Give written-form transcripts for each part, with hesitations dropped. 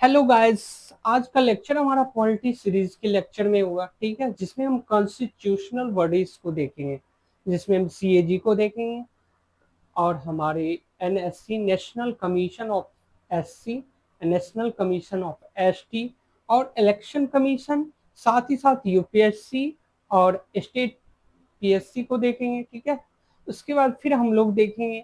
Hello guys. आज का lecture हमारा पॉलिटी सीरीज के लेक्चर में होगा, ठीक है, जिसमें हम कॉन्स्टिट्यूशनल बॉडीज को देखेंगे, जिसमें हम सीएजी को देखेंगे और हमारे NSC national commission of SC, national commission of ST और इलेक्शन कमीशन, साथ ही साथ यूपीएससी और स्टेट पीएससी को देखेंगे, ठीक है। उसके बाद फिर हम लोग देखेंगे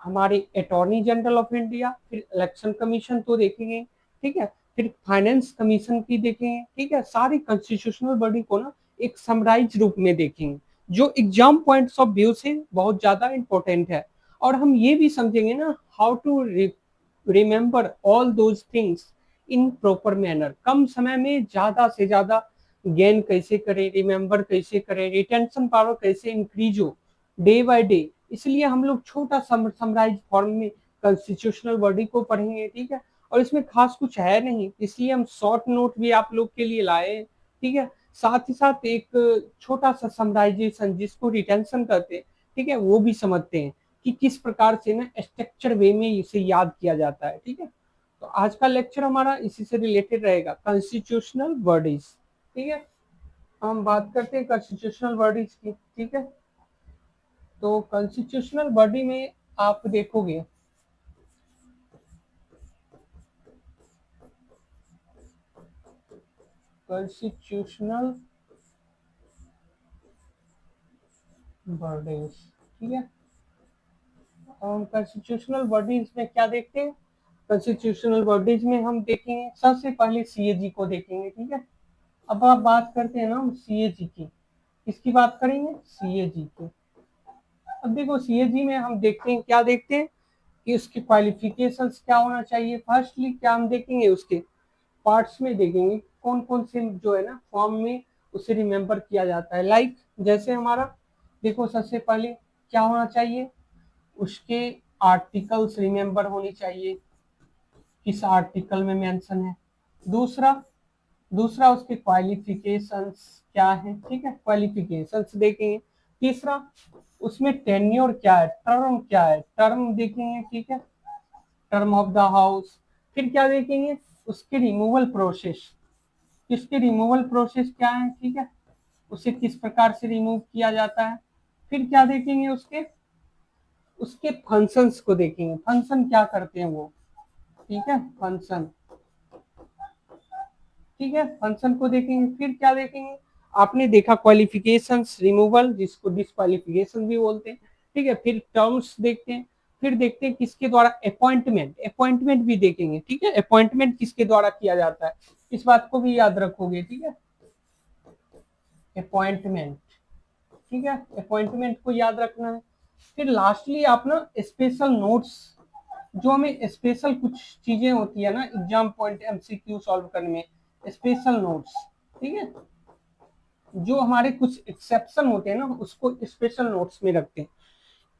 हमारे अटॉर्नी जनरल ऑफ इंडिया, फिर इलेक्शन कमीशन तो देखेंगे, ठीक है, फिर फाइनेंस कमीशन की देखेंगे, ठीक है। सारी कॉन्स्टिट्यूशनल बॉडी को ना एक समराइज रूप में देखेंगे, जो एग्जाम पॉइंट्स ऑफ व्यू से बहुत ज्यादा इंपॉर्टेंट है। और हम ये भी समझेंगे ना how to remember all those things in proper manner, कम समय में ज्यादा से ज्यादा गेन कैसे करें, रिमेम्बर कैसे करें, रिटेंशन पावर कैसे इंक्रीज हो डे बाय डे। इसलिए हम लोग छोटा समराइज फॉर्म में कॉन्स्टिट्यूशनल बॉडी को पढ़ेंगे, ठीक है। और इसमें खास कुछ है नहीं, इसलिए हम शॉर्ट नोट भी आप लोग के लिए लाए, ठीक है। साथ ही साथ एक छोटा सा समराइजेशन जिसको रिटेंशन कहते हैं, ठीक है, वो भी समझते हैं कि किस प्रकार से ना स्ट्रक्चर वे में इसे याद किया जाता है, ठीक है। तो आज का लेक्चर हमारा इसी से रिलेटेड रहेगा, कॉन्स्टिट्यूशनल बॉडीज, ठीक है। हम बात करते हैं कॉन्स्टिट्यूशनल बॉडीज की, ठीक है। तो कॉन्स्टिट्यूशनल बॉडी में आप देखोगे कॉन्स्टिट्यूशनल बॉडीज, ठीक है। हम कॉन्स्टिट्यूशनल बॉडीज में क्या देखते हैं, कॉन्स्टिट्यूशनल बॉडीज में हम देखेंगे सबसे पहले सीएजी को देखेंगे, ठीक है। अब आप बात करते हैं ना हम सीएजी की, किसकी बात करेंगे, सीएजी की। अब देखो सीएजी में हम देखते हैं, क्या देखते हैं कि उसके क्वालिफिकेशंस क्या होना चाहिए। फर्स्टली क्या हम देखेंगे, उसके पार्ट्स में देखेंगे कौन कौन से जो है ना फॉर्म में उसे रिमेम्बर किया जाता है। लाइक जैसे हमारा देखो सबसे पहले क्या होना चाहिए, उसके आर्टिकल्स रिमेम्बर होनी चाहिए, किस आर्टिकल में मेंशन है। दूसरा दूसरा उसके क्वालिफिकेशंस क्या है, ठीक है, क्वालिफिकेशंस देखेंगे। तीसरा उसमें टेन्योर क्या है, टर्म क्या है, टर्म देखेंगे, ठीक है, टर्म ऑफ द हाउस। फिर क्या देखेंगे, उसके रिमूवल प्रोसेस, किसके रिमूवल प्रोसेस क्या है, ठीक है, उसे किस प्रकार से रिमूव किया जाता है। फिर क्या देखेंगे, उसके उसके फंक्शंस को देखेंगे, फंक्शन क्या करते हैं वो, ठीक है, फंक्शन, ठीक है, फंक्शन को देखेंगे। फिर क्या देखेंगे, आपने देखा क्वालिफिकेशंस रिमूवल, जिसको डिस्क्वालिफिकेशन भी बोलते हैं, ठीक है। फिर टर्म्स देखते हैं, फिर देखते हैं किसके द्वारा अपॉइंटमेंट, अपॉइंटमेंट भी देखेंगे, ठीक है, अपॉइंटमेंट किसके द्वारा किया जाता है, इस बात को भी याद रखोगे, ठीक है, अपॉइंटमेंट, ठीक है, अपॉइंटमेंट को याद रखना है। फिर लास्टली आप ना स्पेशल नोट्स, जो हमें स्पेशल कुछ चीजें होती है ना एग्जाम पॉइंट एमसीक्यू सॉल्व करने में, स्पेशल नोट्स, ठीक है, जो हमारे कुछ एक्सेप्शन होते हैं ना उसको स्पेशल नोट्स में रखते हैं।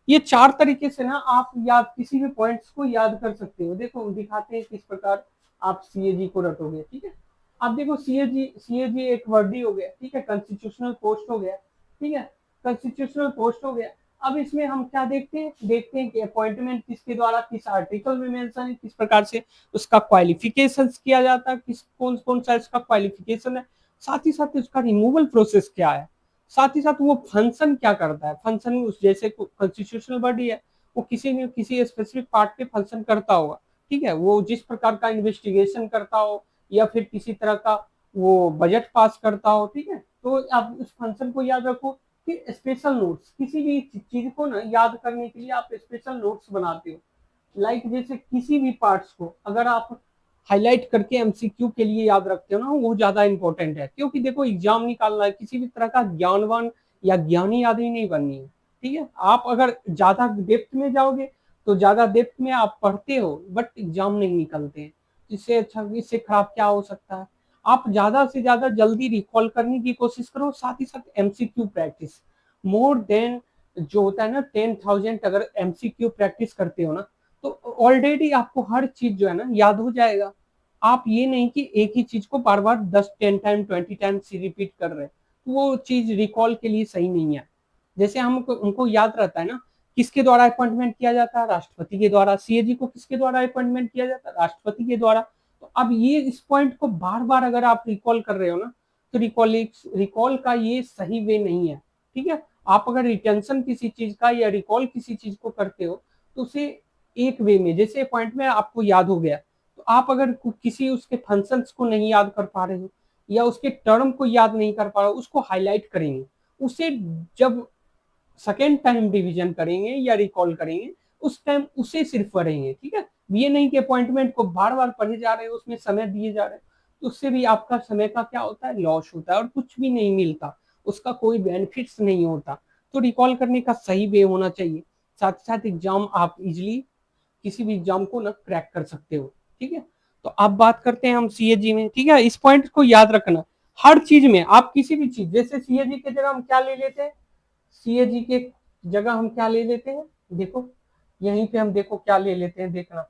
ये चार तरीके से ना आप याद किसी भी पॉइंट्स को याद कर सकते हो। देखो दिखाते हैं किस प्रकार आप सीएजी को रटोगे, ठीक है। आप देखो सीएजी, सीएजी एक वर्डी हो गया, ठीक है, कॉन्स्टिट्यूशनल पोस्ट हो गया, ठीक है, कॉन्स्टिट्यूशनल पोस्ट हो गया। अब इसमें हम क्या देखते हैं, देखते हैं कि अपॉइंटमेंट किसके द्वारा, किस आर्टिकल में मेंशन है, किस प्रकार से उसका क्वालिफिकेशन किया जाता है, किस कौन कौन सा इसका क्वालिफिकेशन है, साथ ही साथ उसका रिमूवल प्रोसेस क्या है, साथ ही साथ वो फंक्शन क्या करता है। फंक्शन उस जैसे कॉन्स्टिट्यूशनल बॉडी है, वो किसी न किसी स्पेसिफिक पार्ट पे फंक्शन करता होगा, ठीक है, वो जिस प्रकार का इन्वेस्टिगेशन करता हो या फिर किसी तरह का वो बजट पास करता हो, ठीक है। तो आप उस फंक्शन को याद रखो। कि स्पेशल नोट्स, किसी भी चीज को ना याद करने के लिए आप स्पेशल नोट्स बनाते हो। लाइक जैसे किसी भी पार्ट्स को अगर आप हाईलाइट करके एमसीक्यू के लिए याद रखते हो ना, वो ज्यादा इंपॉर्टेंट है, क्योंकि देखो एग्जाम निकालना है, किसी भी तरह का ज्ञानवान या ज्ञानी आदमी नहीं बननी है, ठीक है। आप अगर ज्यादा डेप्थ में जाओगे तो ज्यादा डेप्थ में आप पढ़ते हो बट एग्जाम नहीं निकलते हैं। इससे अच्छा, इससे खराब क्या हो सकता है। आप ज्यादा से ज्यादा जल्दी रिकॉल करने की कोशिश करो, साथ ही साथ एमसीक्यू प्रैक्टिस मोर देन, जो होता है ना 10,000 अगर एमसीक्यू प्रैक्टिस करते हो ना, तो ऑलरेडी आपको हर चीज जो है ना याद हो जाएगा। आप ये नहीं कि एक ही चीज को बार बार 10 10 टाइम 20 टाइम से रिपीट कर रहे हैं, तो वो चीज रिकॉल के लिए सही नहीं है। जैसे हमको उनको याद रहता है ना किसके द्वारा अपॉइंटमेंट किया जाता है? राष्ट्रपति के द्वारा। सीएजी को किसके द्वारा अपॉइंटमेंट किया जाता है? राष्ट्रपति के द्वारा। तो अब ये इस पॉइंट को बार बार अगर आप रिकॉल कर रहे हो ना, तो रिकॉल का ये सही वे नहीं है, ठीक है। आप अगर रिटेंशन किसी चीज का या रिकॉल किसी चीज को करते हो तो उसे एक वे में, जैसे पॉइंट में आपको याद हो गया, तो आप अगर किसी उसके फंक्शंस को नहीं याद कर पा रहे हो या उसके टर्म को याद नहीं कर पा रहे हो, उसको हाईलाइट करेंगे। उसे जब सेकेंड टाइम रिवीजन करेंगे या रिकॉल करेंगे, उस टाइम उसे सिर्फ पढ़ेंगे, ठीक है। ये नहीं कि अपॉइंटमेंट को बार बार पढ़े जा रहे हो, उसमें समय दिए जा रहे हैं, तो उससे भी आपका समय का क्या होता है? लॉस होता है और कुछ भी नहीं मिलता, उसका कोई बेनिफिट्स नहीं होता। तो रिकॉल करने का सही वे होना चाहिए। साथ ही साथ एग्जाम आप इजिली किसी भी एग्जाम को ना क्रैक कर सकते हो, ठीक है। तो अब बात करते हैं हम सीएजी में, ठीक है। इस पॉइंट को याद रखना, हर चीज में आप किसी भी चीज, जैसे सीएजी की जगह हम क्या ले लेते हैं? सीएजी के जगह हम क्या ले लेते हैं? देखो यहीं पे हम देखो क्या ले लेते हैं, देखना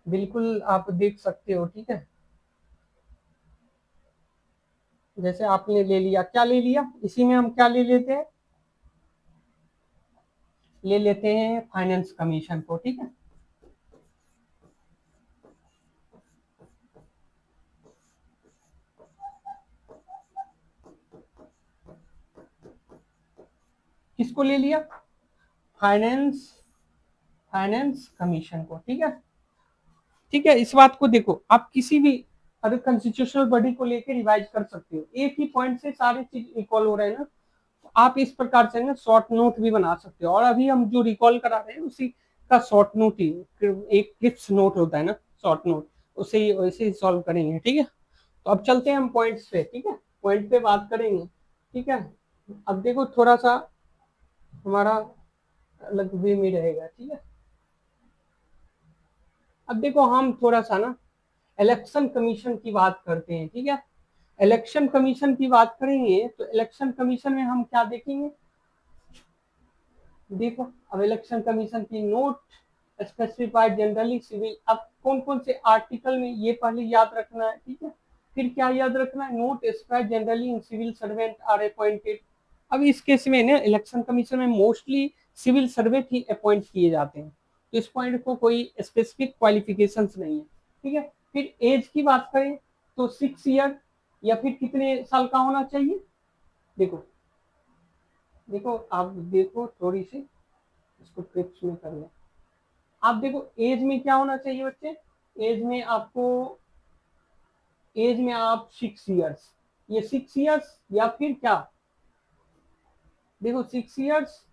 बिल्कुल आप देख सकते हो, ठीक है। जैसे आपने ले लिया, क्या ले लिया? इसी में हम क्या ले लेते हैं? ले लेते हैं फाइनेंस कमीशन को, ठीक है। किसको ले लिया? फाइनेंस फाइनेंस कमीशन को, ठीक है। ठीक है, इस बात को देखो, आप किसी भी अगर कॉन्स्टिट्यूशनल बॉडी को लेकर रिवाइज कर सकते हो, एक ही पॉइंट से सारे चीज रिकॉल हो रहे हैं ना, तो आप इस प्रकार से ना शॉर्ट नोट भी बना सकते हो। और अभी हम जो रिकॉल करा रहे हैं उसी का शॉर्ट नोट ही, एक क्लिप्स नोट होता है ना, शॉर्ट नोट, उसे ही वैसे ही सॉल्व करेंगे, ठीक है। तो अब चलते हैं हम पॉइंट्स पे, ठीक है, पॉइंट पे बात करेंगे, ठीक है। अब देखो थोड़ा सा हमारा अलग वे में रहेगा, ठीक है। अब देखो हम थोड़ा सा ना इलेक्शन कमीशन की बात करते हैं, ठीक है। इलेक्शन कमीशन की बात करेंगे तो इलेक्शन कमीशन में हम क्या देखेंगे? देखो अब इलेक्शन कमीशन की नोट स्पेसिफाइड जनरली सिविल, अब कौन कौन से आर्टिकल में, ये पहले याद रखना है, ठीक है। फिर क्या याद रखना है? Not specified generally in civil servant are appointed. अब इस केस में ना इलेक्शन कमीशन में मोस्टली सिविल सर्वेंट ही अपॉइंट किए जाते हैं, तो इस पॉइंट को कोई स्पेसिफिक क्वालिफिकेशंस नहीं है, ठीक है। फिर एज की बात करें तो 6 ईयर या फिर कितने साल का होना चाहिए? देखो देखो आप देखो थोड़ी सी इसको ट्रिक्स में कर लें। आप देखो एज में क्या होना चाहिए बच्चे? एज में आपको, एज में आप 6 ईयर्स, ये 6 ईयर्स या फिर क्या? देखो 6 ईयर्स,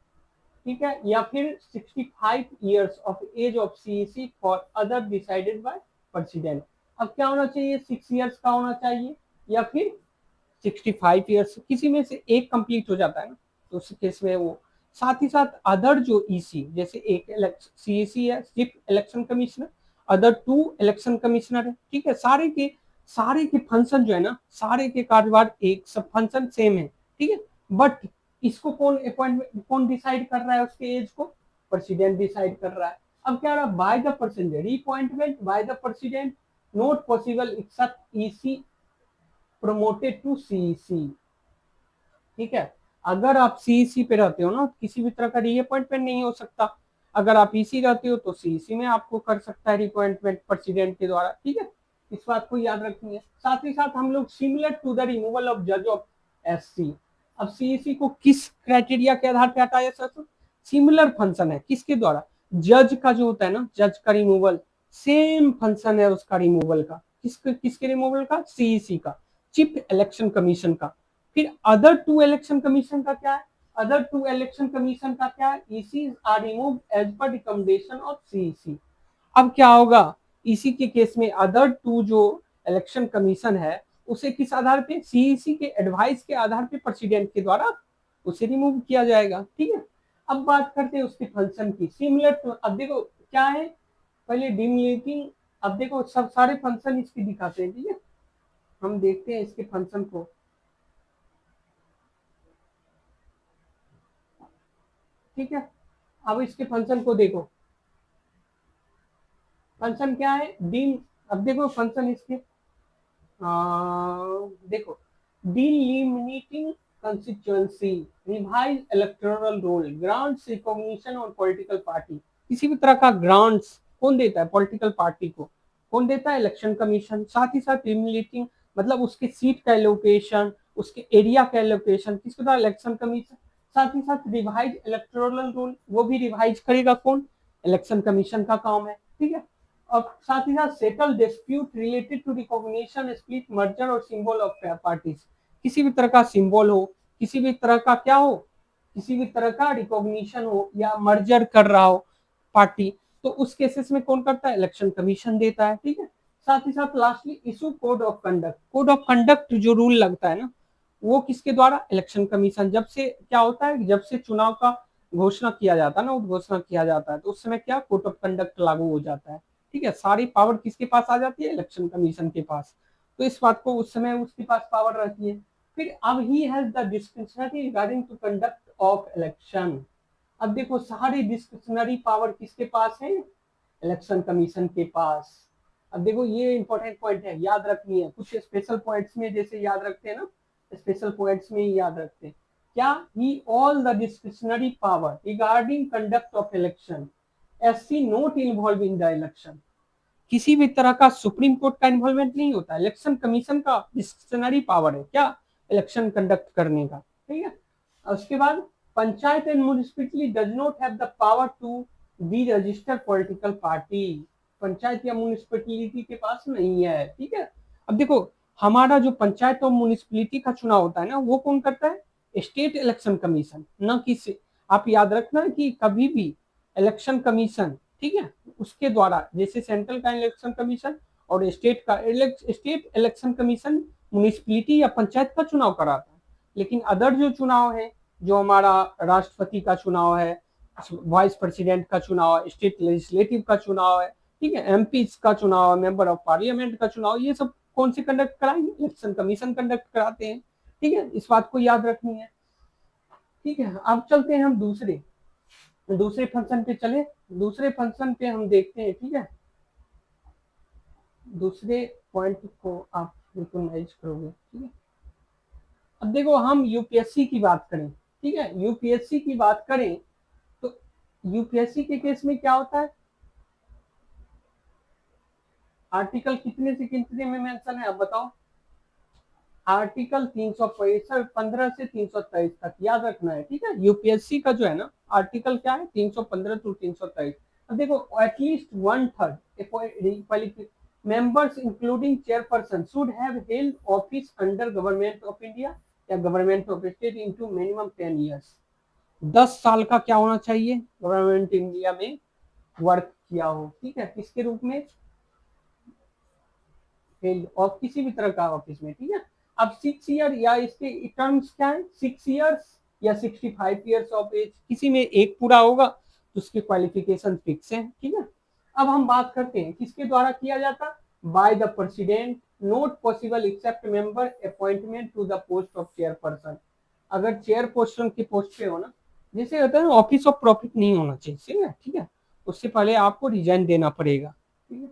ठीक है, या फिर 65 years of age of CEC for other decided by president. अब क्या होना चाहिए? 6 ईयर्स का होना चाहिए या फिर 65 ईयर्स, किसी में से एक कंप्लीट हो जाता है ना, तो उस केस में वो। साथ ही साथ अदर जो ईसी, जैसे एक सीईसी है chief election commissioner, other 2 election commissioner है, ठीक है। सारे के फंक्शन जो है ना, सारे के कार्यभार एक सब फंक्शन सेम है, ठीक है। बट इसको कौन अपॉइंटमेंट, कौन डिसाइड कर रहा है उसके एज को? प्रेसिडेंट डिसाइड कर रहा है। अब क्या रहा? By the president, reappointment by the president not possible except EC promoted to CEC, ठीक है। अगर आप सीईसी पे रहते हो ना, किसी भी तरह का रीअपॉइंटमेंट नहीं हो सकता। अगर आप ईसी रहते हो तो सीईसी में आपको कर सकता है रिअपॉइंटमेंट प्रेसिडेंट के द्वारा, ठीक है। इस बात को याद रखेंगे। साथ ही साथ हम लोग similar to the removal of जज ऑफ एससी, अब सीईसी को किस क्राइटेरिया के आधार पर हटाया जा सकता? सिमिलर फंक्शन है, किसके द्वारा? जज का जो होता है ना, जज का रिमूवल, सेम फंक्शन है उसका रिमूवल का, किसके रिमूवल का? सीईसी का, चीफ इलेक्शन कमीशन का। फिर अदर 2 इलेक्शन कमीशन का क्या है? अदर 2 इलेक्शन कमीशन का क्या है? EC are remove as per recommendation of CEC. अब क्या होगा? इसी के केस में अदर 2 जो इलेक्शन कमीशन है, उसे किस आधार पे? सीईसी के एडवाइस के आधार पे प्रेसिडेंट के द्वारा उसे रिमूव किया जाएगा, ठीक है। अब बात करते हैं उसके फंक्शन की, सिमिलर टू, अब देखो क्या है, पहले डिमिलिटिंग, अब देखो सब सारे फंक्शन इसके दिखाते हैं, ठीक है। हम देखते हैं इसके फंक्शन को, ठीक है। अब इसके फंक्शन को देखो, फंक्शन क्या है? डीन, अब देखो फंक्शन इसके, देखो डिलिमिटिंग constituency, revise electoral roll, grants recognition on political party। किसी भी तरह का ग्रांट्स कौन देता है? पॉलिटिकल पार्टी को। कौन देता है? Election commission. साथ ही साथ रिमुलेटिंग मतलब उसके सीट का एलोकेशन, उसके एरिया का एलोकेशन किसके द्वारा? Election commission. साथ ही साथ रिवाइज इलेक्टोरल रूल, वो भी रिवाइज करेगा कौन? इलेक्शन कमीशन का काम है, ठीक है। और साथ ही साथ settle dispute related to recognition, split, merger और सिंबल ऑफ पार्टीज। किसी भी तरह का सिंबल हो, किसी भी तरह का क्या हो, किसी भी तरह का रिकॉग्निशन हो या मर्जर कर रहा हो पार्टी, तो उस केसेस में कौन करता है? इलेक्शन कमीशन देता है, ठीक है। साथ ही साथ lastly issue code of conduct. Code of conduct जो रूल लगता है ना, वो किसके द्वारा? Election commission. जब से क्या होता है, जब से चुनाव का घोषणा किया जाता है ना, उद्घोषणा किया जाता है, तो उस समय क्या कोड ऑफ कंडक्ट लागू हो जाता है, ठीक है। सारी पावर किसके पास आ जाती है? इलेक्शन कमीशन के पास। तो इस बात को उस समय उसके पास पावर रहती है। फिर अब he has the discretionary regarding to conduct of election. अब देखो सारी डिस्क्रिशनरी पावर किसके पास है? इलेक्शन कमीशन के पास। अब देखो ये इंपॉर्टेंट पॉइंट है, याद रखनी है। कुछ स्पेशल पॉइंट्स में जैसे याद रखते हैं ना, स्पेशल पॉइंट्स में ही याद रखते हैं क्या? He all the discretionary power regarding conduct of election SC not involved in the election. किसी भी तरह का सुप्रीम कोर्ट का इन्वॉल्वमेंट नहीं होता। इलेक्शन कमीशन का डिस्क्रिशनरी पावर है क्या? इलेक्शन कंडक्ट करने का, ठीक है। उसके बाद panchayat and municipality does not have the power to be registered political party. Panchayat या म्युनिसिपैलिटी के पास नहीं है, ठीक है। अब देखो हमारा जो पंचायत और म्युनिसिपैलिटी का चुनाव होता है ना, वो कौन करता है? स्टेट इलेक्शन कमीशन, न कि आप याद रखना कि कभी भी इलेक्शन कमीशन, ठीक है, उसके द्वारा जैसे सेंट्रल का इलेक्शन कमीशन और स्टेट का स्टेट इलेक्शन कमीशन म्युनिसिपैलिटी या पंचायत का चुनाव कराता है। लेकिन अदर जो चुनाव है, जो हमारा राष्ट्रपति का चुनाव है, वाइस प्रेसिडेंट का चुनाव है, स्टेट लेजिस्लेटिव का चुनाव है, ठीक है, एमपी का चुनाव है, मेंबर ऑफ पार्लियामेंट का चुनाव, ये सब कौन से कंडक्ट कराएंगे? इलेक्शन कमीशन कंडक्ट कराते हैं, ठीक है। इस बात को याद रखनी है, ठीक है। अब चलते हैं हम दूसरे दूसरे फंक्शन पे चले। दूसरे फंक्शन पे हम देखते हैं, ठीक है। दूसरे पॉइंट को आप रिकॉग्नाइज करोगे, ठीक है। अब देखो हम यूपीएससी की बात करें, ठीक है, यूपीएससी की बात करें तो यूपीएससी के केस में क्या होता है? आर्टिकल कितने से कितने में मेंशन है, अब बताओ। आर्टिकल 365 15 से 323 तक याद रखना है, ठीक है। यूपीएससी का जो है ना आर्टिकल क्या है? 315 टू 323। अब देखो at least 1/3 members including chairperson should have held office under government of India या government of state into minimum 10 years। 10 साल का क्या होना चाहिए? गवर्नमेंट इंडिया में वर्क किया हो, ठीक है, किसके रूप में? हेल्ड ऑफ किसी भी तरह का ऑफिस में, ठीक है। अब 6 ईयर या इसके टर्म्स क्या है? 6 ईयर्स या 65 ईयर्स ऑफ एज, किसी में एक पूरा होगा तो उसके क्वालिफिकेशन फिक्स है, ठीक है। अब हम बात करते हैं किसके द्वारा किया जाता? By the president, not possible except member appointment to the post of chairperson. अगर चेयरपर्सन की पोस्ट पे हो ना, जैसे होता है ना ऑफिस ऑफ प्रॉफिट नहीं होना चाहिए, ठीक है, उससे पहले आपको रिजाइन देना पड़ेगा, ठीक है।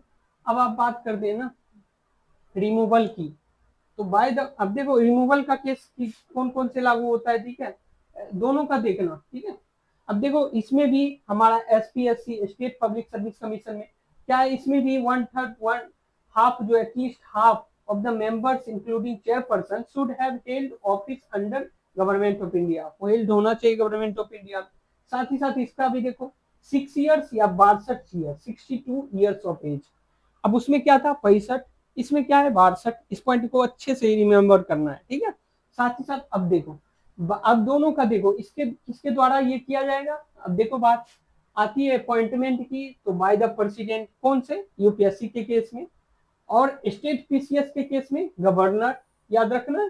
अब आप बात करते हैं ना रिमूवल की, तो बाय द, अब देखो रिमूवल का केस कौन कौन से लागू होता है, ठीक है, दोनों का देखना, ठीक है। अब देखो इसमें भी हमारा SPSC state public service commission में क्या है? इसमें भी 1/3 वन हाफ जो at least half of the members including chairperson should have held office under government of India, वो हेल्ड होना चाहिए गवर्नमेंट ऑफ इंडिया। साथ ही साथ इसका भी देखो 6 ईयर्स या 62 ईयर 62 ईयर्स ऑफ एज। अब उसमें क्या था? 65, इसमें क्या है? 62। इस पॉइंट को अच्छे से रिमेम्बर करना है, ठीक है। साथ ही साथ अब देखो, अब दोनों का देखो, इसके किसके द्वारा ये किया जाएगा? अब देखो बात आती है अपॉइंटमेंट की, तो बाय द प्रेसिडेंट, कौन से? यूपीएससी के केस में, और स्टेट पीसीएस के केस में गवर्नर, याद रखना।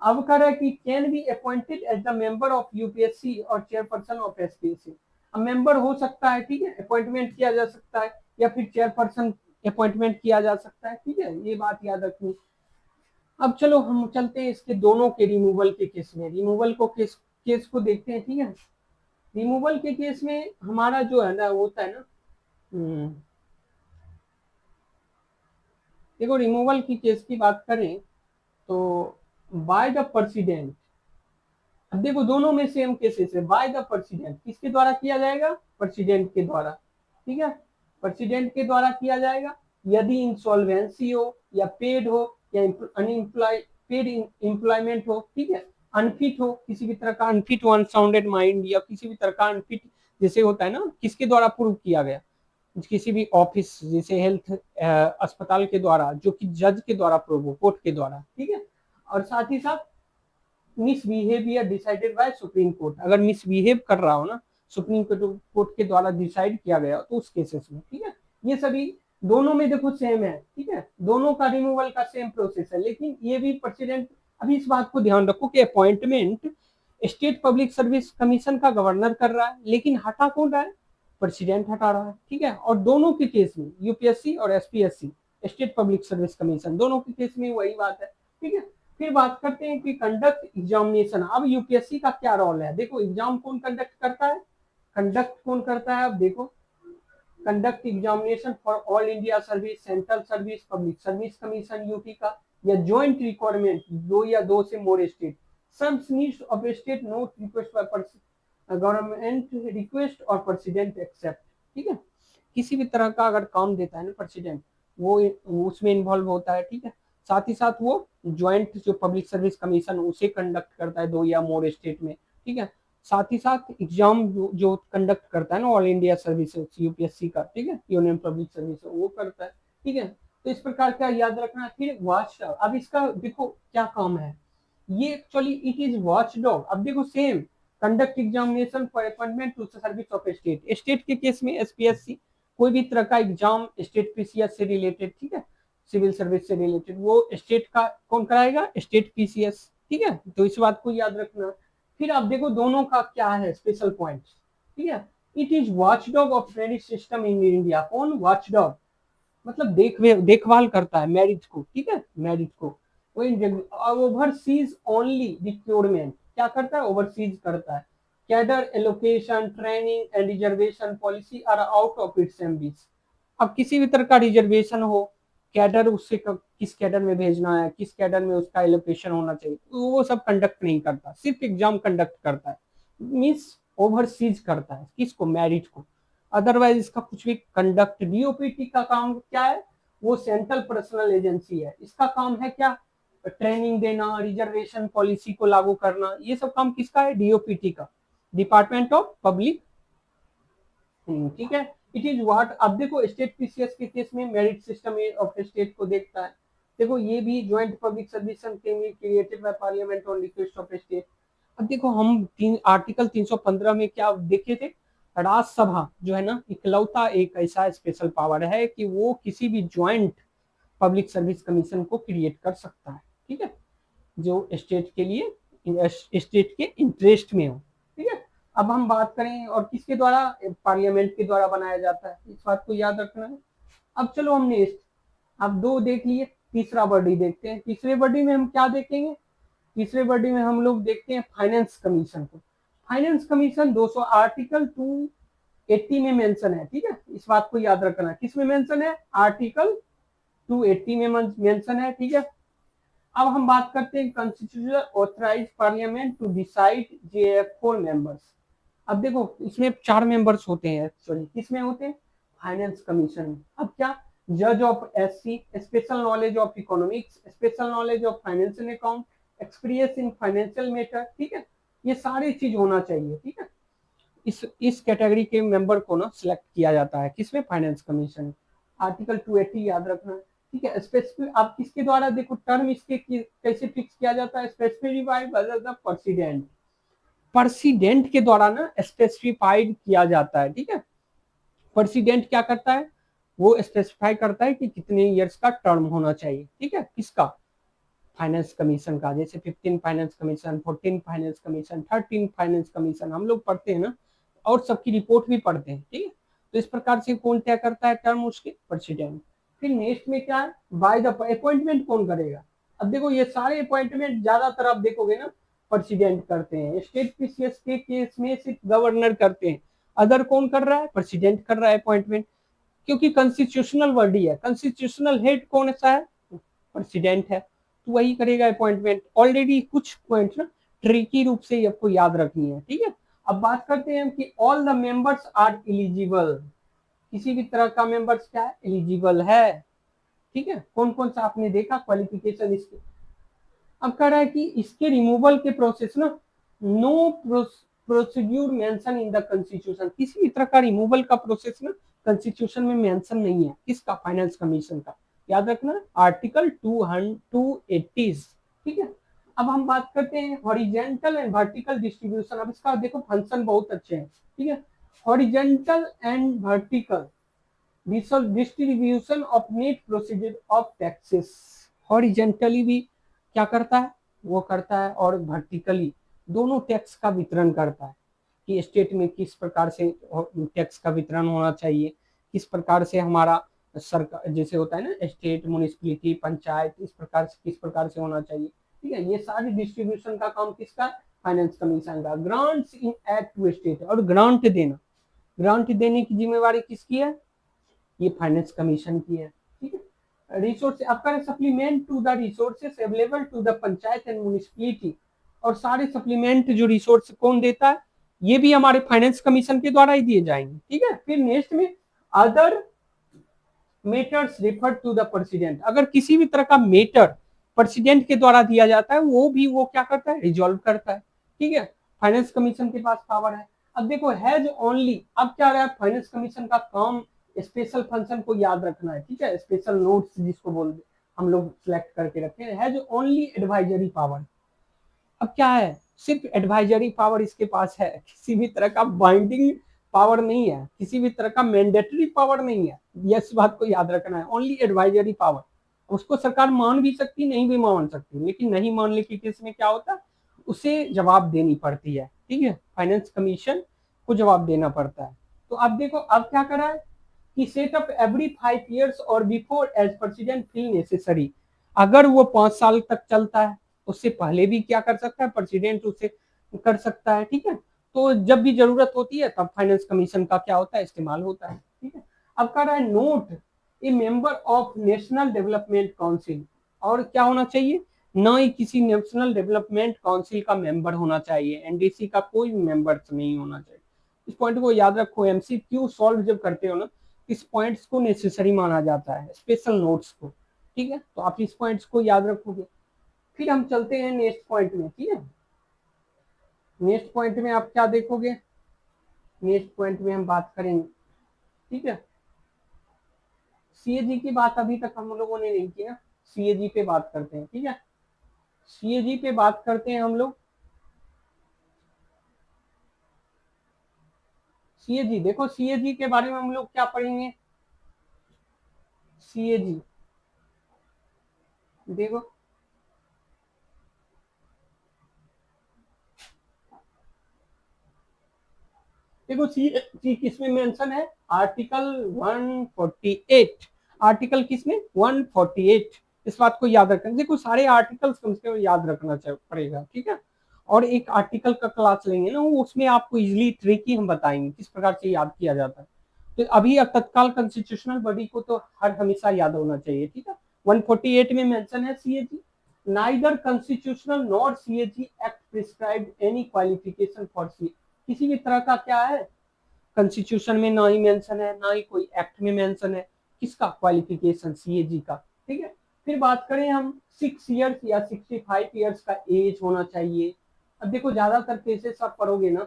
अब कर रहा है कि can be appointed as the member of UPSC और चेयरपर्सन ऑफ एसपीएससी। अब मेंबर हो सकता है, ठीक है, अपॉइंटमेंट किया जा सकता है, या फिर चेयरपर्सन अपॉइंटमेंट किया जा सकता है, ठीक है, ये बात याद रखनी। अब चलो हम चलते हैं इसके दोनों के रिमूवल के केस में। रिमूवल को केस को देखते हैं, ठीक है। रिमूवल के केस में हमारा जो है ना होता है ना, देखो रिमूवल की केस की बात करें तो बाय द प्रेसिडेंट, अब देखो दोनों में सेम केसेस है, बाय द प्रेसिडेंट, किसके द्वारा किया जाएगा, प्रेसिडेंट के द्वारा, ठीक है, प्रेसिडेंट के द्वारा किया जाएगा। यदि इंसॉल्वेंसी हो या पेड हो या अनएम्प्लॉय पेड एम्प्लॉयमेंट हो, ठीक है, अनफिट हो, किसी भी तरह का अनफिट हो, अनसाउंडेड माइंड या किसी भी तरह का अनफिट जैसे होता है ना, किसके द्वारा प्रूव किया गया, किसी भी ऑफिस जैसे हेल्थ अस्पताल के द्वारा, जो कि जज के द्वारा प्रूव हो, कोर्ट के द्वारा, ठीक है। और साथ ही साथ misbehaviour decided by supreme court, अगर मिसबिहेव कर रहा हो ना, सुप्रीम कोर्ट के द्वारा डिसाइड किया गया तो उस केसेस में, ठीक है। ये सभी दोनों में देखो सेम है, ठीक है, दोनों का रिमूवल का सेम प्रोसेस है, लेकिन ये भी प्रेसिडेंट, अभी इस बात को ध्यान रखो कि appointment state public service commission का गवर्नर कर रहा है, लेकिन हटा कौन रहा है, प्रेसिडेंट हटा रहा है, ठीक है। और दोनों के केस में यूपीएससी और SPSC, state public service commission, दोनों के केस में वही बात है, ठीक है। फिर बात करते हैं कि कंडक्ट एग्जामिनेशन। अब यूपीएससी का क्या रोल है, देखो एग्जाम कौन कंडक्ट करता है, कंडक्ट कौन करता है, अब देखो conduct examination for all India service, central service, public service commission UP का, या ज्वाइंट रिक्वायरमेंट दो या दो से more state, some needs of a state note request by government request और प्रेसिडेंट एक्सेप्ट, ठीक है। किसी भी तरह का अगर काम देता है ना प्रेसिडेंट, वो उसमें इन्वॉल्व होता है, ठीक है। साथ ही साथ वो ज्वाइंट जो पब्लिक सर्विस कमीशन उसे कंडक्ट करता है दो या मोर स्टेट में, ठीक है। साथ ही साथ एग्जाम जो कंडक्ट करता है ना ऑल इंडिया सर्विस यूपीएससी का, ठीक है, यूनियन पब्लिक सर्विस वो करता है, ठीक है। तो इस प्रकार का याद रखना। फिर वॉच, अब इसका देखो क्या काम है, ये actually it is watch dog. अब देखो same conduct examination for appointment to service of state, state के केस में एसपीएससी, कोई भी तरह का एग्जाम स्टेट पीसीएस से रिलेटेड, ठीक है, सिविल सर्विस से रिलेटेड, वो स्टेट का कौन कराएगा, स्टेट पीसीएस, ठीक है। तो इस बात को याद रखना। फिर आप देखो दोनों का क्या है स्पेशल पॉइंट, ठीक है। It is watchdog of credit system in India, कौन वॉचडॉग, मतलब देखभाल करता है मेरिट को, ठीक है, मेरिट को। ओवरसीज ओनली रिक्रूटमेंट, क्या करता है, ओवरसीज करता है। Cadre allocation, training and reservation policy are out of its ambit. अब किसी भी तरह का रिजर्वेशन हो, कैडर उससे किस कैडर में भेजना है, किस कैडर में उसका एलोकेशन होना चाहिए, तो वो सब कंडक्ट नहीं करता, सिर्फ एग्जाम कंडक्ट करता है, मीन्स ओवरसीज करता है किसको, मेरिट को। अदरवाइज इसका कुछ भी कंडक्ट, डीओपीटी का काम क्या है, वो सेंट्रल पर्सनल एजेंसी है, इसका काम है क्या, ट्रेनिंग देना, रिजर्वेशन पॉलिसी को लागू करना, ये सब काम किसका है, डीओपीटी का, डिपार्टमेंट ऑफ पब्लिक, ठीक है। इट इज व्हाट, अब देखो स्टेट पीसीएस के केस में मेरिट सिस्टम ऑफ स्टेट को देखता है। देखो ये भी joint public service created by parliament on request of state. अब देखो हम आर्टिकल 315 में क्या देखे थे, राज्यसभा जो है ना इकलौता एक ऐसा स्पेशल पावर है कि वो किसी भी ज्वाइंट पब्लिक सर्विस कमीशन को क्रिएट कर सकता है, ठीक है, जो स्टेट के लिए स्टेट के इंटरेस्ट में हो, ठीक है। अब हम बात करें और किसके द्वारा, पार्लियामेंट के द्वारा बनाया जाता है, इस बात को याद रखना है। अब चलो हमने अब दो देख लिए, तीसरा बॉडी देखते हैं। तीसरे बॉडी में हम क्या देखेंगे, तीसरे बॉडी में हम लोग देखते हैं फाइनेंस कमीशन को। फाइनेंस कमीशन 200 आर्टिकल 280 में मेंशन है, ठीक है, इस बात को याद रखना। किस में मेंशन है, आर्टिकल 280 में मेंशन है, ठीक है। अब हम बात करते हैं constitution authorise parliament to decide JF 4 members. अब देखो इसमें 4 मेंबर्स होते हैं एक्चुअली, किसमें होते हैं, फाइनेंस कमीशन में। अब क्या, जज of SC, special knowledge of economics, special knowledge of financial account, experience in financial matter, ठीक है, ये सारी चीज होना चाहिए, ठीक है। इस कैटेगरी के मेंबर को ना सिलेक्ट किया जाता है किसमें, फाइनेंस कमीशन। आर्टिकल 280 याद रखना है, ठीक है। स्पेसिफिक आप किसके द्वारा, देखो टर्म इसके कैसे फिक्स किया जाता है, specified by the president, president के द्वारा ना स्पेसिफाइड किया जाता है, ठीक है। प्रेसिडेंट क्या करता है, वो स्पेसिफाई करता है कि कितने इयर्स का टर्म होना चाहिए, ठीक है, किसका, फाइनेंस कमीशन का। जैसे 15 finance commission, 14 finance commission, 13 finance commission हम लोग पढ़ते हैं ना, और सबकी रिपोर्ट भी पढ़ते हैं, ठीक है। तो इस प्रकार से कौन तय करता है टर्म, उसके प्रेसिडेंट। फिर नेक्स्ट में क्या है, बाय द अपॉइंटमेंट कौन करेगा। अब देखो ये सारे अपॉइंटमेंट ज्यादातर आप देखोगे ना प्रेसिडेंट करते हैं, स्टेट पीसीएस के केस में सिर्फ गवर्नर करते हैं, अदर कौन कर रहा है, प्रेसिडेंट कर रहा है अपॉइंटमेंट, क्योंकि कॉन्स्टिट्यूशनल बॉडी है, कॉन्स्टिट्यूशनल हेड कौन सा है, प्रेसिडेंट है, तो वही करेगा अपॉइंटमेंट। ऑलरेडी कुछ पॉइंट ना ट्रिकी रूप से आपको याद रखनी है, ठीक है। अब बात करते हैं कि all the members are eligible, किसी भी तरह का मेंबर्स क्या है, एलिजिबल है, ठीक है। कौन कौन सा आपने देखा क्वालिफिकेशन इसके। अब कह रहा है कि इसके रिमूवल के प्रोसेस ना, no procedure mention in the constitution, किसी भी तरह का रिमूवल का प्रोसेस ना कॉन्स्टिट्यूशन में मेंशन नहीं है, किसका, फाइनेंस कमीशन का, याद रखना आर्टिकल 280, ठीक है। अब हम बात करते हैं हॉरिजेंटल एंड वर्टिकल डिस्ट्रीब्यूशन। अब इसका देखो फंक्शन बहुत अच्छे हैं, ठीक है। Horizontal and vertical distribution of net procedure of taxes, horizontally भी क्या करता है, वो करता है, और वर्टिकली दोनों टैक्स का वितरण करता है कि स्टेट में किस प्रकार से टैक्स का वितरण होना चाहिए, किस प्रकार से हमारा सरकार जैसे होता है ना स्टेट, म्यूनिसिपैलिटी, पंचायत, इस प्रकार से किस प्रकार से होना चाहिए, ठीक है। ये सारी डिस्ट्रीब्यूशन का काम किसका, फाइनेंस कमीशन का। Grants in act to state, और ग्रांट देना, ग्रांट देने की जिम्मेवारी किसकी है, ये फाइनेंस कमीशन की है, ठीक है। रिसोर्स आपका supplement to the resources available to the panchayat and municipality, और सारे सप्लीमेंट जो रिसोर्स कौन देता है, ये भी हमारे फाइनेंस कमीशन के द्वारा ही दिए जाएंगे, ठीक है। फिर नेक्स्ट में other matters refer to the president, अगर किसी भी तरह का मेटर प्रेसिडेंट के द्वारा दिया जाता है वो भी वो क्या करता है, रिजॉल्व करता है, ठीक है। फाइनेंस कमीशन के पास पावर है। अब देखो हैज ओनली, अब क्या रहा है, फाइनेंस कमीशन का काम स्पेशल फंक्शन को याद रखना है, ठीक है, स्पेशल नोट्स जिसको बोलते हम लोग सिलेक्ट करके रखते हैं, हैज ओनली एडवाइजरी पावर। अब क्या है, सिर्फ एडवाइजरी पावर इसके पास है, किसी भी तरह का बाइंडिंग पावर नहीं है, किसी भी तरह का मैंडेटरी पावर नहीं है, इस बात को याद रखना है, ओनली एडवाइजरी पावर। उसको सरकार मान भी सकती, नहीं भी मान सकती, लेकिन नहीं मानने के केस में क्या होता है, उसे जवाब देनी पड़ती है, ठीक है, फाइनेंस कमीशन को जवाब देना पड़ता है। तो अब देखो अब क्या करा है कि सेटअप एवरी 5 years और before as president feel necessary, अगर वो 5 साल तक चलता है, उससे पहले भी क्या कर सकता है, प्रेसिडेंट उसे कर सकता है, ठीक है। तो जब भी जरूरत होती है तब फाइनेंस कमीशन का क्या होता है, इस्तेमाल होता है, ठीक है। अब कह रहा है note A member of national development council, और क्या होना चाहिए, न ही किसी नेशनल डेवलपमेंट काउंसिल का मेंबर होना चाहिए, एनडीसी का कोई मेंबर नहीं होना चाहिए। इस पॉइंट को याद रखो, एमसीक्यू सॉल्व जब करते हो ना, इस पॉइंट्स को नेसेसरी माना जाता है, स्पेशल नोट्स को, ठीक है। तो आप इस पॉइंट्स को याद रखोगे। फिर हम चलते हैं नेक्स्ट पॉइंट में, ठीक है। नेक्स्ट पॉइंट में आप क्या देखोगे, नेक्स्ट पॉइंट में हम बात करेंगे, ठीक है। सीएजी की बात अभी तक हम लोगों ने नहीं की ना, सीएजी पे बात करते हैं, ठीक है। सीएजी पे बात करते हैं हम लोग। सीएजी देखो, सीएजी के बारे में हम लोग क्या पढ़ेंगे, सीएजी देखो, देखो सीएजी किसमें मेंशन है, आर्टिकल 148, आर्टिकल किसमें 148, इस बात को याद रखना। देखो सारे आर्टिकल्स कम से कम याद रखना पड़ेगा, ठीक है। और एक आर्टिकल का क्लास लेंगे ना, उसमें आपको इजिली ट्रिकी हम बताएंगे किस प्रकार से याद किया जाता है। तो अभी तत्काल कॉन्स्टिट्यूशनल बॉडी को तो हर हमेशा याद होना चाहिए, ठीक है। 148 में मेंशन है CAG, neither constitutional nor CAG act prescribe any qualification for C, किसी भी तरह का क्या है, कॉन्स्टिट्यूशन में ना ही मेंशन है, ना ही कोई एक्ट में मेंशन है, किसका, क्वालिफिकेशन सीएजी का, ठीक है। फिर बात करें हम 6 years या 65 years का एज होना चाहिए। अब देखो ज्यादातर केसेस आप पढ़ोगे ना,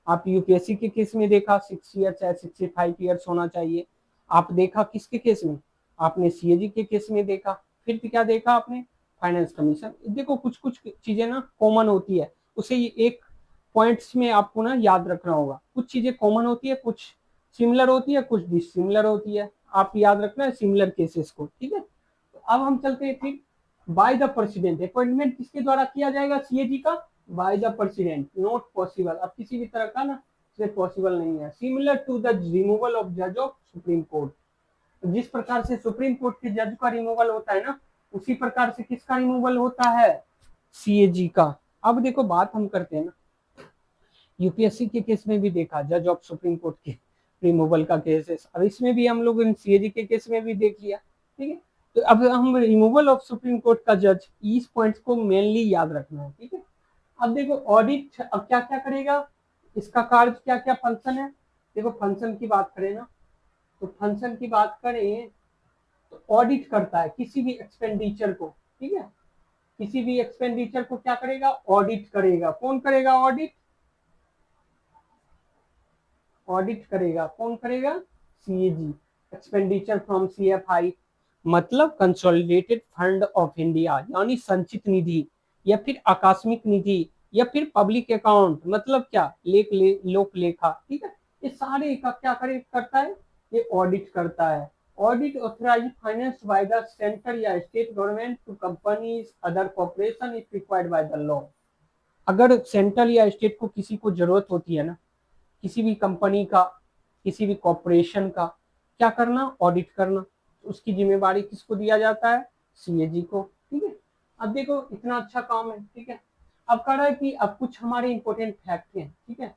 आप यूपीएससी के केस में देखा 6 years या 65 years होना चाहिए, आप देखा किसके केस में, आपने सीएजी के केस में देखा, फिर क्या देखा आपने, फाइनेंस कमीशन। देखो कुछ कुछ चीजें ना कॉमन होती है, उसे एक पॉइंट्स में आपको ना याद रखना होगा, कुछ चीजें कॉमन होती है, कुछ सिमिलर होती है, कुछ डिसिमिलर होती है, आप याद रखना है सिमिलर केसेस को, ठीक है। तो अब हम चलते हैं फिर बाय द प्रेसिडेंट, अपॉइंटमेंट किसके द्वारा किया जाएगा सीएजी का, by the president, not possible, अब किसी भी तरह का ना पॉसिबल नहीं है। Similar to the removal of जज ऑफ सुप्रीम कोर्ट, जिस प्रकार से सुप्रीम कोर्ट के जज का रिमूवल होता है ना, उसी प्रकार से किसका रिमूवल होता है, सीएजी का। अब देखो बात हम करते हैं ना, यूपीएससी के केस में भी देखा जज ऑफ सुप्रीम कोर्ट के रिमूवल का केस है, अब इसमें भी हम लोग सीएजी के केस में भी देख लिया, ठीक है। तो अब हम रिमूवल ऑफ सुप्रीम कोर्ट का जज, इस पॉइंट्स को मेनली याद रखना है, ठीक है। अब देखो ऑडिट अब क्या क्या करेगा, इसका कार्य क्या क्या फंक्शन है। देखो फंक्शन की बात करें ना, तो फंक्शन की बात करें तो ऑडिट करता है किसी भी एक्सपेंडिचर को, ठीक है। किसी भी एक्सपेंडिचर को क्या करेगा, ऑडिट करेगा। कौन करेगा ऑडिट, ऑडिट करेगा कौन करेगा, सीएजी, एक्सपेंडिचर फ्रॉम सीएफआई, मतलब कंसोलिडेटेड फंड ऑफ इंडिया, यानी संचित निधि या फिर आकस्मिक निधि या फिर पब्लिक अकाउंट, मतलब क्या लोक लेखा, ठीक है। ये सारे का क्या करता है, ये ऑडिट करता है। Audit authorise finance by the central या state government to companies other corporation if required by the law. अगर सेंट्रल या स्टेट को किसी को जरूरत होती है ना, किसी भी कंपनी का, किसी भी कॉरपोरेशन का, क्या करना, ऑडिट करना, उसकी जिम्मेवारी किसको दिया जाता है, सीएजी को, ठीक है। अब देखो इतना अच्छा काम है, ठीक है। अब कह रहा है कि अब कुछ हमारे इंपॉर्टेंट फैक्ट हैं, ठीक है।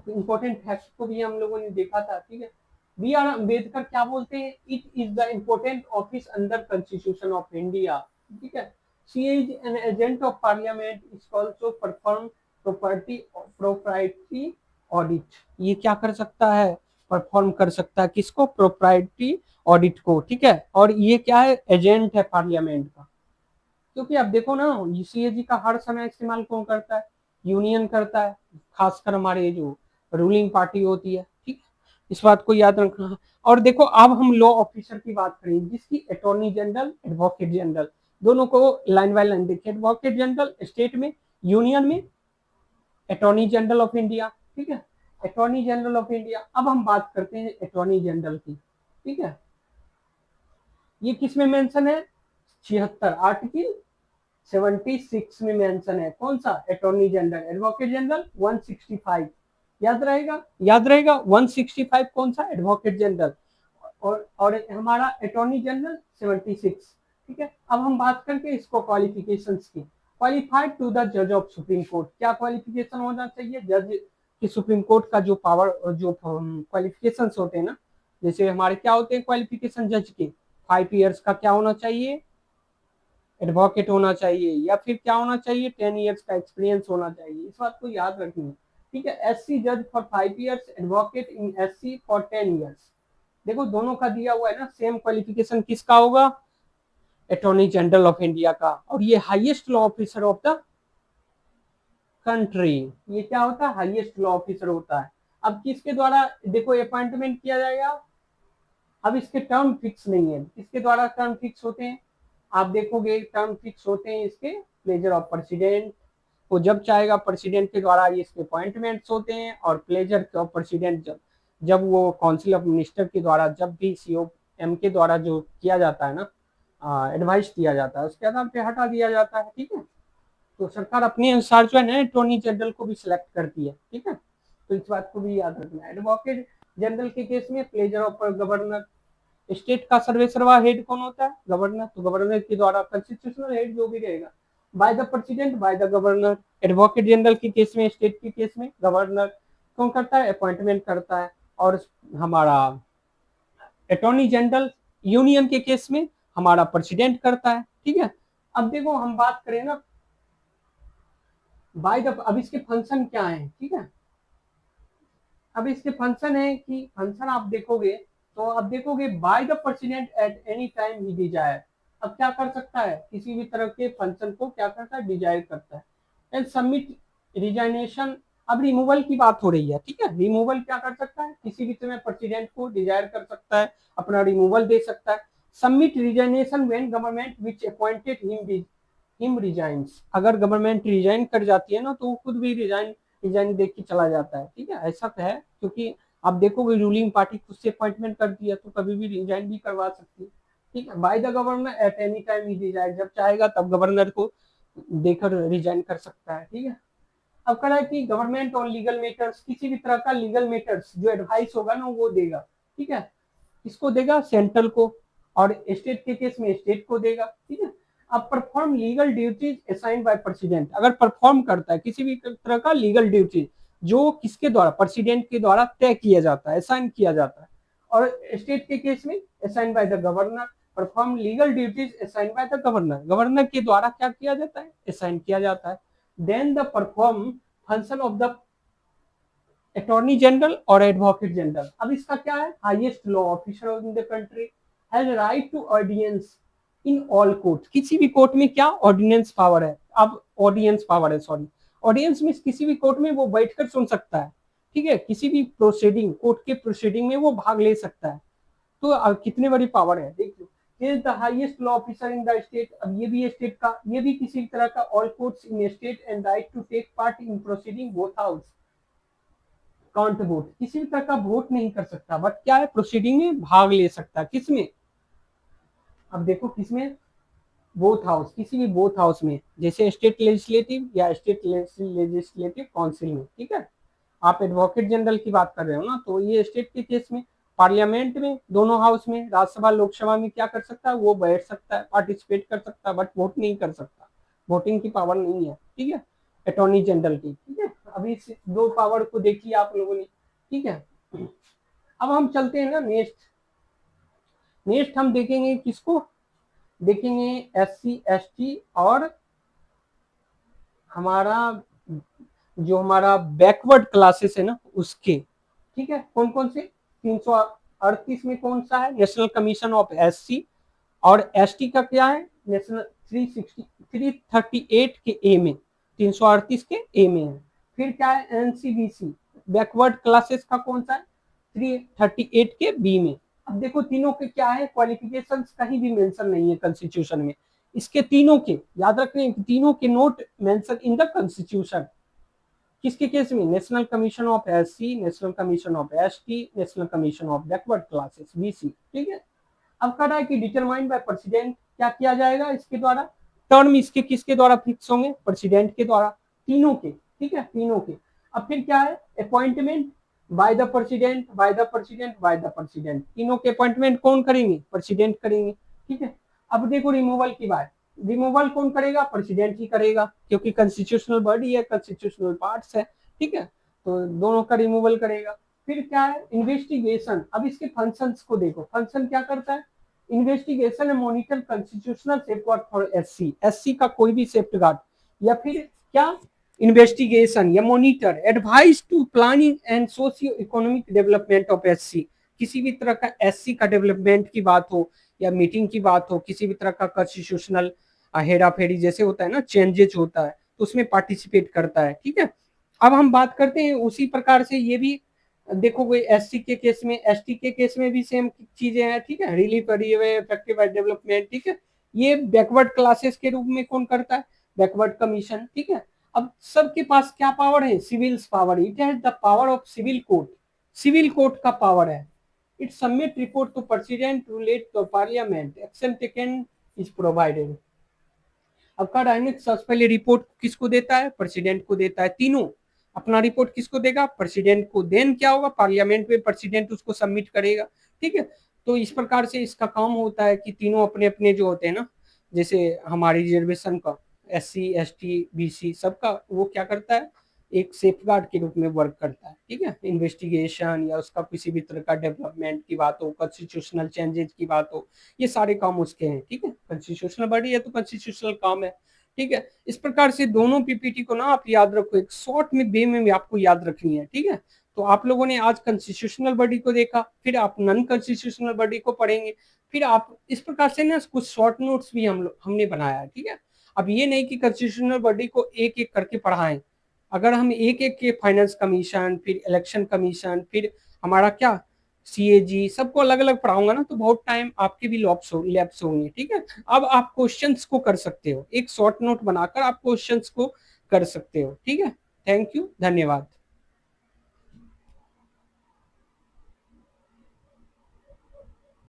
इंपॉर्टेंट फैक्ट को भी हम लोगों ने देखा था, ठीक है। बी आर अम्बेडकर क्या बोलते हैं, it is the important office under constitution of India, ठीक है। C is an agent of parliament, is also perform proprietary audit. ये क्या कर सकता है, परफॉर्म कर सकता है किसको, प्रोप्राइटरी ऑडिट को, ठीक है। और ये क्या है, एजेंट है पार्लियामेंट का। क्योंकि अब देखो ना, यूसीएजी का हर समय इस्तेमाल कौन करता है, यूनियन करता है, खासकर हमारे जो रूलिंग पार्टी होती है, ठीक है। इस बात को याद रखना है। और देखो अब हम लॉ ऑफिसर की बात करें, जिसकी अटॉर्नी जनरल, एडवोकेट जनरल, दोनों को लाइन बाय लाइन देखिए। एडवोकेट जनरल स्टेट में, यूनियन में अटॉर्नी जनरल ऑफ इंडिया, ठीक है। Attorney general of India. अब हम बात करते हैं अटॉर्नी जनरल की, ठीक है। ये किस में मेंशन है, 76 आर्टिकल 76 में मेंशन है। कौन सा, अटॉर्नी जनरल। एडवोकेट जनरल 165, याद रहेगा, याद रहेगा 165 कौन सा, एडवोकेट जनरल। और हमारा अटॉर्नी जनरल 76, ठीक है। अब हम बात करके इसको क्वालिफिकेशंस की। क्वालिफाइड टू द जज ऑफ सुप्रीम कोर्ट, क्या क्वालिफिकेशन होना चाहिए, जज की सुप्रीम कोर्ट का जो पावर, जो क्वालिफिकेशंस होते हैं ना, जैसे हमारे क्या होते हैं क्वालिफिकेशन जज के, 5 ईयर्स का क्या होना चाहिए, एडवोकेट होना चाहिए, या फिर क्या होना चाहिए, 10 ईयर्स का एक्सपीरियंस होना चाहिए। इस बात को याद रखनी है, ठीक है। एससी जज for 5 years, advocate in SC for 10 years. देखो दोनों का दिया हुआ है ना, सेम क्वालिफिकेशन किसका होगा, अटॉर्नी जनरल ऑफ इंडिया का। और ये highest law officer of the country, ये क्या होता है, हाईएस्ट लॉ ऑफिसर होता है। अब किसके द्वारा देखो अपॉइंटमेंट किया जाएगा, अब इसके टर्म फिक्स नहीं है, किसके द्वारा टर्म फिक्स होते हैं, आप देखोगे टर्म फिक्स होते हैं इसके प्लेजर ऑफ प्रेसिडेंट को, जब चाहेगा प्रेसिडेंट के द्वारा ये इसके अपॉइंटमेंट्स होते हैं। और प्लेजर ऑफ प्रेसिडेंट जब जब वो काउंसिल ऑफ मिनिस्टर के द्वारा, जब भी सीओ एम के द्वारा जो किया जाता है ना, एडवाइस दिया जाता है, उसके आधार पे हटा दिया जाता है, ठीक है। तो सरकार अपने अनुसार जो है ना अटॉर्नी जनरल को भी सिलेक्ट करती है, ठीक है। तो इस बात को भी याद रखना है। एडवोकेट जनरल के केस में प्लेजर ऑफ गवर्नर, स्टेट का सर्वेसर्वा हेड कौन होता है, गवर्नर। तो गवर्नर के द्वारा कॉन्स्टिट्यूशनल हेड जो भी रहेगा, bye the president, by the governor. Advocate general के केस में, स्टेट के केस में गवर्नर कौन करता है, अपॉइंटमेंट करता है। और हमारा अटॉर्नी जनरल यूनियन के केस में हमारा प्रेसिडेंट करता है, ठीक है। अब देखो हम बात करें ना बाय द, अब इसके फंक्शन क्या है, ठीक है। अब इसके फंक्शन है कि फंक्शन आप देखोगे, तो अब देखोगे by the president at any time he desire. अब क्या कर सकता है, किसी भी तरह के फंक्शन को क्या करता है, डिजायर करता है। And submit resignation. अब रिमूवल की बात हो रही है, ठीक है। रिमूवल क्या कर सकता है, किसी भी समय प्रेसिडेंट को डिजायर कर सकता है, अपना रिमूवल दे सकता है। Submit resignation when government which appointed him resigns. अगर गवर्नमेंट रिजाइन कर जाती है ना, तो वो खुद भी रिजाइन देख के चला जाता है, ठीक है। ऐसा तो है, क्योंकि आप देखोगे रूलिंग पार्टी खुद से अपॉइंटमेंट करती है, तो कभी भी रिजाइन भी करवा सकती है, ठीक है। By the governor eight any time he design, जब चाहेगा तब गवर्नर को देकर रिजाइन कर सकता है, ठीक है। अब कह रहा है कि गवर्नमेंट ऑन लीगल मेटर्स, किसी भी तरह का लीगल मेटर्स जो एडवाइस होगा ना वो देगा, ठीक है। किसको देगा, सेंट्रल को। और स्टेट के केस में स्टेट को देगा, ठीक है। अब perform legal duties assigned by president, अगर परफॉर्म करता है किसी भी तरह का लीगल ड्यूटी जो किसके द्वारा, प्रेसिडेंट के द्वारा तय किया जाता है, असाइन किया जाता है। और स्टेट के केस में assign by the governor, perform legal duties assign by the governor, governor के द्वारा क्या किया जाता है, असाइन किया जाता है। Then the perform function of the attorney general और एडवोकेट जनरल। अब इसका क्या है, highest law officer in the country has right to ordinance in all court, किसी भी कोर्ट में क्या ऑर्डिनेंस पावर है, अब ऑडियंस पावर है, सॉरी ऑडियंस में किसी भी कोर्ट में वो बैठकर सुन सकता है, ठीक है, किसी भी प्रोसीडिंग कोर्ट के प्रोसीडिंग में वो भाग ले सकता है। तो कितनी बड़ी पावर है देख लो, is the highest law officer in the state. अब ये भी स्टेट का, ये भी किसी तरह का, all courts in state and right to take part in proceeding both house count vote, किसी भी तरह का वोट नहीं कर सकता, बट क्या है, प्रोसीडिंग में भाग ले सकता है, किसमें, अब देखो किसमें, बोथ हाउस, किसी भी बोथ हाउस में, जैसे स्टेट लेजिस्लेटिव या स्टेट लेजिस्लेटिव काउंसिल में, ठीक है। आप एडवोकेट जनरल की बात कर रहे हो ना, तो ये स्टेट के केस में पार्लियामेंट में, दोनों हाउस में, राज्यसभा लोकसभा में क्या कर सकता है, वो बैठ सकता है, पार्टिसिपेट कर सकता है, बट वोट नहीं कर सकता, वोटिंग की पावर नहीं है, ठीक है, अटॉर्नी जनरल की, ठीक है। अभी इस दो पावर को देखिए आप लोगों ने, ठीक है। अब हम चलते हैं ना नेक्स्ट, नेक्स्ट हम देखेंगे किसको, देखेंगे SC ST और हमारा जो हमारा बैकवर्ड क्लासेस है ना उसके, ठीक है, कौन कौन से, 338 में कौन सा है, नेशनल कमीशन ऑफ SC, और ST का क्या है, नेशनल 338 के ए में, 338 के ए में है। फिर क्या है, NCBC बैकवर्ड क्लासेस का कौन सा है, 338 के बी में। अब देखो तीनों के क्या है, क्वालिफिकेशंस कहीं भी मेंशन नहीं है कॉन्स्टिट्यूशन में, इसके तीनों के याद रखने, तीनों के note mention in the constitution, किसके केस में, national commission of SC, national commission of ST, national commission of backward classes BC, ठीक है। अब कह रहा है कि डिटरमाइंड बाय प्रेसिडेंट, क्या किया जाएगा इसके द्वारा, टर्म इसके किसके द्वारा फिक्स होंगे, प्रेसिडेंट के द्वारा, तीनों के, ठीक है, तीनों के। अब फिर क्या है, appointment bye the president, bye the president, bye the president, तीनों के अपॉइंटमेंट कौन करेंगे, प्रेसिडेंट करेंगे, ठीक है। अब देखो रिमूवल की बात, रिमूवल कौन करेगा, प्रेसिडेंट ही करेगा, क्योंकि कॉन्स्टिट्यूशनल बॉडी है, कॉन्स्टिट्यूशनल पार्ट्स है, ठीक है, तो दोनों का रिमूवल करेगा। फिर क्या है, इन्वेस्टिगेशन, अब इसके फंक्शंस को देखो, फंक्शन क्या करता है, investigation and monitor constitutional safeguard for SC का कोई भी सेफगार्ड, या फिर क्या, इन्वेस्टिगेशन या monitor, advice to planning and socio economic development of SC, किसी भी तरह का SC का डेवलपमेंट की बात हो या मीटिंग की बात हो, किसी भी तरह का कॉन्स्टिट्यूशनल हेरा फेरी जैसे होता है ना, चेंजेज होता है, तो उसमें पार्टिसिपेट करता है, ठीक है। अब हम बात करते हैं उसी प्रकार से ये भी देखो, कोई SC के केस में, ST के केस में भी सेम चीजें हैं, ठीक है, रिलीफ इफेक्टिव डेवलपमेंट, ठीक है। ये बैकवर्ड क्लासेस के रूप में कौन करता है, बैकवर्ड कमीशन, ठीक है। अब सबके पास क्या पावर है, civil power, it has the power of civil court, civil court का पावर है। It submit report to president relate to parliament, action taken is provided. अब कह रहा है सबसे पहले रिपोर्ट किसको देता है, प्रेसिडेंट को देता है, तीनों अपना रिपोर्ट किसको देगा, प्रेसिडेंट को, देन क्या होगा, पार्लियामेंट में प्रेसिडेंट उसको सबमिट करेगा, ठीक है। तो इस प्रकार से इसका काम होता है कि तीनों अपने अपने जो होते हैं ना, जैसे हमारी रिजर्वेशन का SC ST BC सबका, वो क्या करता है, एक सेफगार्ड के रूप में वर्क करता है, ठीक है। इन्वेस्टिगेशन या उसका किसी भी तरह का डेवलपमेंट की बात हो, कॉन्स्टिट्यूशनल चेंजेस की बात हो, ये सारे काम उसके हैं, ठीक है। कॉन्स्टिट्यूशनल बॉडी है तो कॉन्स्टिट्यूशनल काम है, ठीक है। इस प्रकार से दोनों PPT को ना आप याद रखो, एक शॉर्ट में वे में भी आपको याद रखनी है, ठीक है। तो आप लोगों ने आज कॉन्स्टिट्यूशनल बॉडी को देखा, फिर आप नॉन कॉन्स्टिट्यूशनल बॉडी को पढ़ेंगे, फिर आप इस प्रकार से ना कुछ शॉर्ट नोट्स भी हमने बनाया है, ठीक है। अब ये नहीं कि कॉन्स्टिट्यूशनल बॉडी को एक एक करके पढ़ाएं, अगर हम एक एक के फाइनेंस कमीशन, फिर इलेक्शन कमीशन, फिर हमारा क्या CAG सबको अलग अलग पढ़ाऊंगा ना, तो बहुत टाइम आपके भी लैप्स होंगे, ठीक है। अब आप क्वेश्चंस को कर सकते हो, एक शॉर्ट नोट बनाकर आप क्वेश्चंस को कर सकते हो, ठीक है। थैंक यू, धन्यवाद।